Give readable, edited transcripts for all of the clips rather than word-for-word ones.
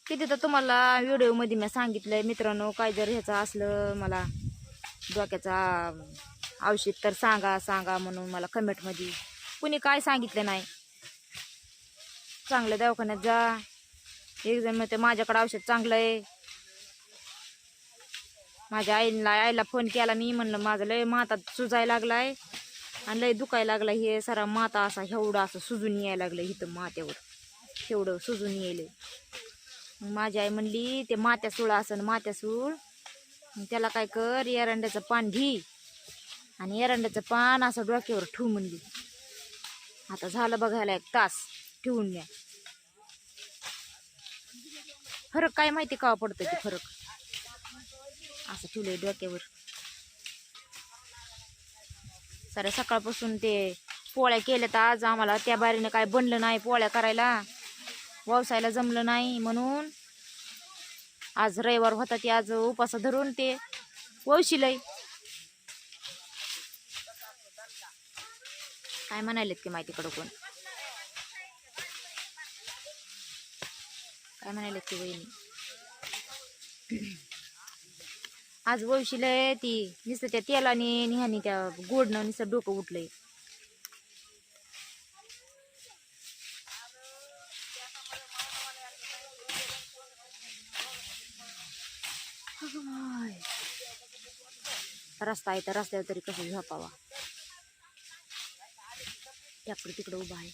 किती तर तुम्हाला व्हिडिओमध्ये मी सांगितलंय मित्रांनो, काय जर ह्याचं असलं मला डोक्याचा औषध तर सांगा म्हणून मला कमेंटमध्ये कुणी काय सांगितलं नाही. चांगलं दवाखान्यात जा. एक जण म्हणते माझ्याकडे औषध चांगलं आहे. माझ्या आईला फोन केला मी, म्हणलं माझं लय माता सुजायला लागलाय आणि लय दुखायला लागला. हे सारा माता असा एवढा असं सुजून यायला लागलं इथं माथ्यावर, एवढं सुजून येईल. मग माझी आई म्हणली ते मात्यासूळ असं मात्यासूळ, त्याला काय कर, एरंड्याचं पान घे आणि एरंड्याचं पान असं डोक्यावर ठेवू म्हणली. आता झालं बघायला 1 तास ठेवून न्या. फरक काय माहिती का पडतं ते फरक. असं ठेवलंय डोक्यावर. साऱ्या सकाळपासून ते पोळ्या केल्या तर आज आम्हाला त्या बारीने काय बनलं नाही पोळ्या करायला, व्यवसायाला जमलं नाही म्हणून आज रविवार होता ते आज उपास धरून ते वौशिलय. काय म्हणालेत की माहिती कडं कोण काय म्हणालेत की वहिनी. आज वौशिलय ती नुसतं त्या तेलाने ह्यानी त्या गोडनं नुसतं डोकं उठलंय. रस्ता आहे तर रस्त्यावर तरी कसं झोपावा. ट्रॅक्टर तिकडं उभा आहे,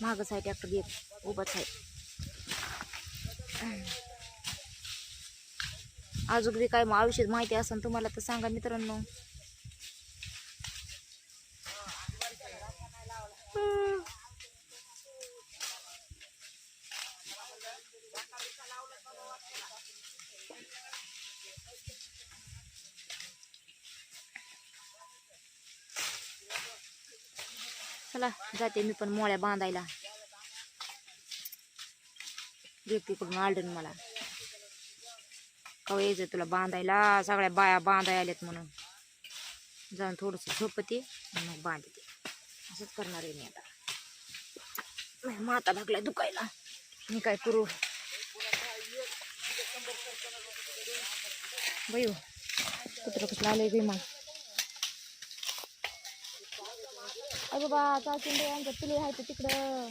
मागच आहे ट्रॅक्टर एक उभाच आहे. अजून बी काय औषध माहिती असेल तुम्हाला तर सांगा मित्रांनो. चला जाते मी पण मोळ्या बांधायला. व्यक्तीकडून आलडन मला कवा यायचं तुला बांधायला, सगळ्या बाया बांधाय आल्यात म्हणून. जाऊन थोडंसं झोपते मग बांधते. असंच करणार आहे मी आता. माता लागलाय दुखायला, मी काय करू बाई. कुत्र कसलं आलंय बाई. मग अगं बा चाचून रे, आमच्या पिले आहे तिकडं.